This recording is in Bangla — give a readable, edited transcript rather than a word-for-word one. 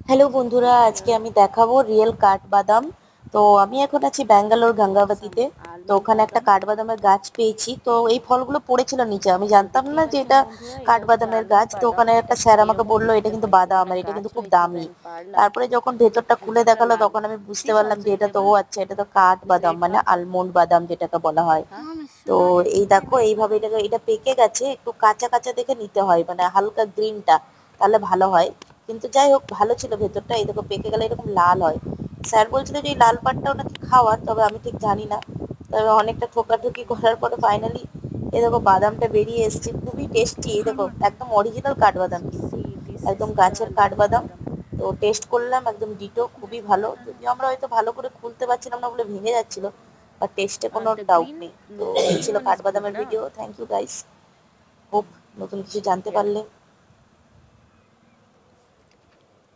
হ্যালো বন্ধুরা, আজকে আমি দেখাবো রিয়েল কাঠবাদাম। তো আমি এখন আছি ব্যাঙ্গালোর awesome গঙ্গাবতীতে। তো আলমন্ড ওখানে একটা বাদাম। কাঠবাদামের গাছ পেয়েছি। তো এই ফলগুলো পড়েছিল নিচে, আমি তো জানতাম না দেখতেই যে পাচ্ছেন এটা বন্ধুরা, এটা হচ্ছে কাঠবাদামের আলমন্ড গাছ। তো বাদাম। ওখানে এটা একটা স্যার আমাকে এরকম বললো এটা দেখতে কিন্তু হয়, বাদাম এটা আর এটা গাছ কিন্তু খুব হয়েছে এবং দামি। আমি পারলাম। তারপরে যখন ভেতরটা খুলে কিছুটা দেখালো তখন লাল আমি বুঝতে দিস পারলাম অলসো যে এটা তো ইটেবল। ও আচ্ছা, এটা তো কাঠবাদাম, রেড মানে পাতা। আলমন্ড বাদাম যেটাকে বলা হয়। তো এই দেখো এইভাবে এটাকে, এটা পেকে গেছে, একটু কাঁচা কাঁচা দেখে নিতে হয়, মানে হালকা গ্রিনটা, তাহলে ভালো হয়। কিন্তু যাই হোক, ভালো ছিল ভেতরটা। এই দেখো পেকে গেলে এরকম লাল হয়। স্যার বলছিল যে এই লাল পাটটাও নাকি খাওয়ার, তবে আমি ঠিক জানি না। তবে অনেকটা ঠোকাঠুকি করার পরে ফাইনালি এই দেখো বাদামটা বেরিয়ে এসেছে, খুবই টেস্টি। এই দেখো একদম অরিজিনাল কাঠবাদাম, So কিন্তু see, this একদম is the গাছের almond কাঠবাদাম। badam. তো টেস্ট করলাম, একদম ডিটো, খুবই ভালো। যদিও আমরা হয়তো ভালো করে খুলতে পারছিলাম না বলে ভেঙে যাচ্ছিল, আর টেস্টে কোনো The ডাউট green, নেই। তো এই ছিল green one is good, কাঠবাদামের na? Video. Thank you guys, hope নতুন কিছু জানতে পারলে।